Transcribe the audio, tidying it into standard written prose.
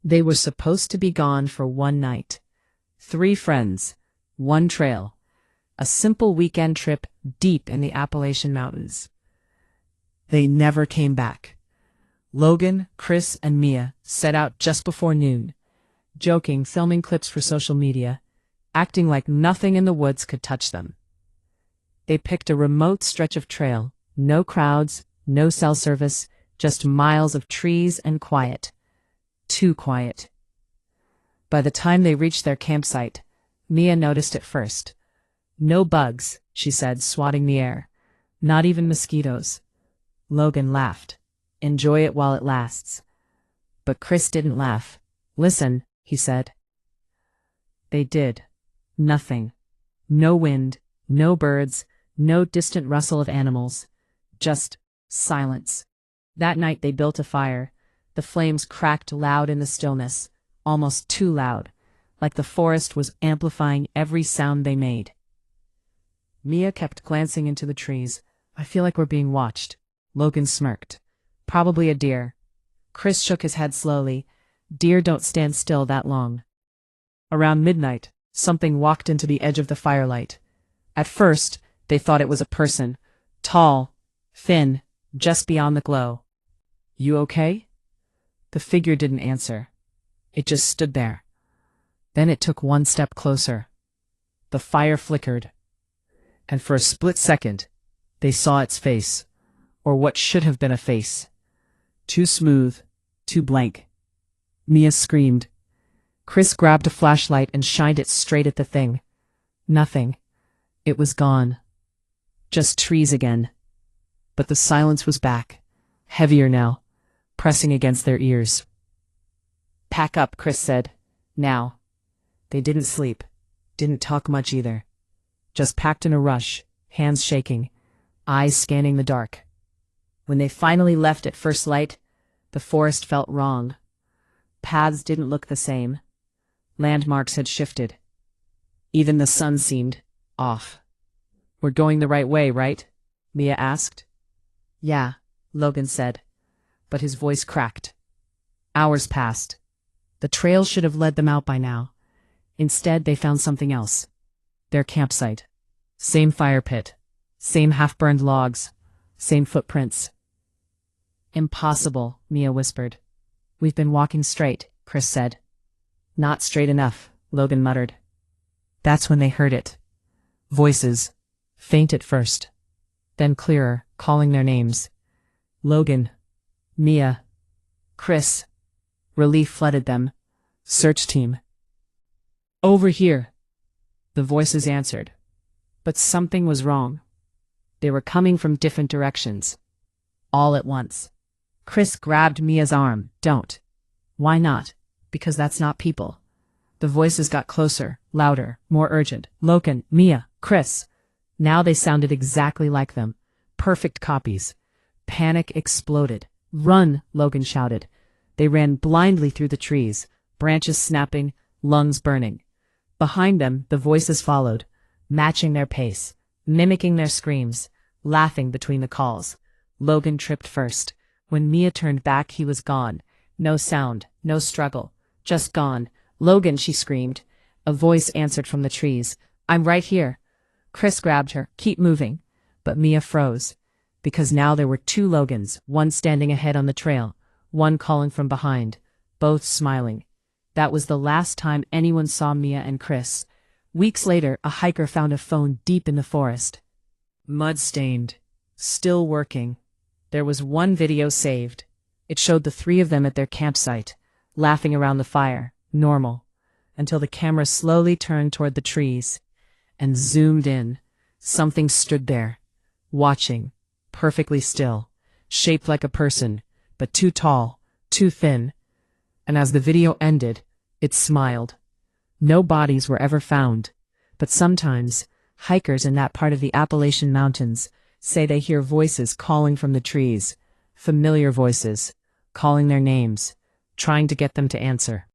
They were supposed to be gone for one night. 3 friends, 1 trail. A simple weekend trip deep in the Appalachian Mountains. They never came back. Logan, Chris, and Mia set out just before noon, joking, filming clips for social media, acting like nothing in the woods could touch them. They picked a remote stretch of trail, no crowds, no cell service, just miles of trees and quiet. Too quiet. By the time they reached their campsite, Mia noticed it first. No bugs, she said, swatting the air. Not even mosquitoes. Logan laughed. Enjoy it while it lasts. But Chris didn't laugh. Listen, he said. They did. Nothing. No wind, no birds, no distant rustle of animals. Just silence. That night they built a fire. The flames cracked loud in the stillness, almost too loud, like the forest was amplifying every sound they made. Mia kept glancing into the trees. I feel like we're being watched. Logan smirked. Probably a deer. Chris shook his head slowly. Deer don't stand still that long. Around midnight, something walked into the edge of the firelight. At first, they thought it was a person. Tall, thin, just beyond the glow. You okay? The figure didn't answer. It just stood there. Then it took 1 step closer. The fire flickered. And for a split second, they saw its face, or what should have been a face. Too smooth, too blank. Mia screamed. Chris grabbed a flashlight and shined it straight at the thing. Nothing. It was gone. Just trees again. But the silence was back, heavier now, pressing against their ears. Pack up, Chris said. Now. They didn't sleep, didn't talk much either. Just packed in a rush, hands shaking, eyes scanning the dark. When they finally left at first light, the forest felt wrong. Paths didn't look the same. Landmarks had shifted. Even the sun seemed off. We're going the right way, right? Mia asked. Yeah, Logan said, but his voice cracked. Hours passed. The trail should have led them out by now. Instead, they found something else. Their campsite. Same fire pit. Same half-burned logs. Same footprints. Impossible, Mia whispered. We've been walking straight, Chris said. Not straight enough, Logan muttered. That's when they heard it. Voices. Faint at first. Then clearer, calling their names. Logan. Mia. Chris. Relief flooded them. Search team. Over here. The voices answered. But something was wrong. They were coming from different directions. All at once. Chris grabbed Mia's arm. Don't. Why not? Because that's not people. The voices got closer, louder, more urgent. Logan, Mia, Chris. Now they sounded exactly like them. Perfect copies. Panic exploded. Run, Logan shouted. They ran blindly through the trees, branches snapping, lungs burning. Behind them, the voices followed, matching their pace, mimicking their screams, laughing between the calls. Logan tripped first. When Mia turned back, he was gone. No sound, no struggle. Just gone. Logan, she screamed. A voice answered from the trees. I'm right here. Chris grabbed her. Keep moving. But Mia froze. Because now there were 2 Logans, one standing ahead on the trail, one calling from behind, both smiling. That was the last time anyone saw Mia and Chris. Weeks later, a hiker found a phone deep in the forest. Mud-stained. Still working. There was one video saved. It showed the 3 of them at their campsite, laughing around the fire, normal, until the camera slowly turned toward the trees and zoomed in. Something stood there, watching, perfectly still, shaped like a person, but too tall, too thin. And as the video ended, it smiled. No bodies were ever found, but sometimes hikers in that part of the Appalachian Mountains say they hear voices calling from the trees, familiar voices, calling their names, trying to get them to answer.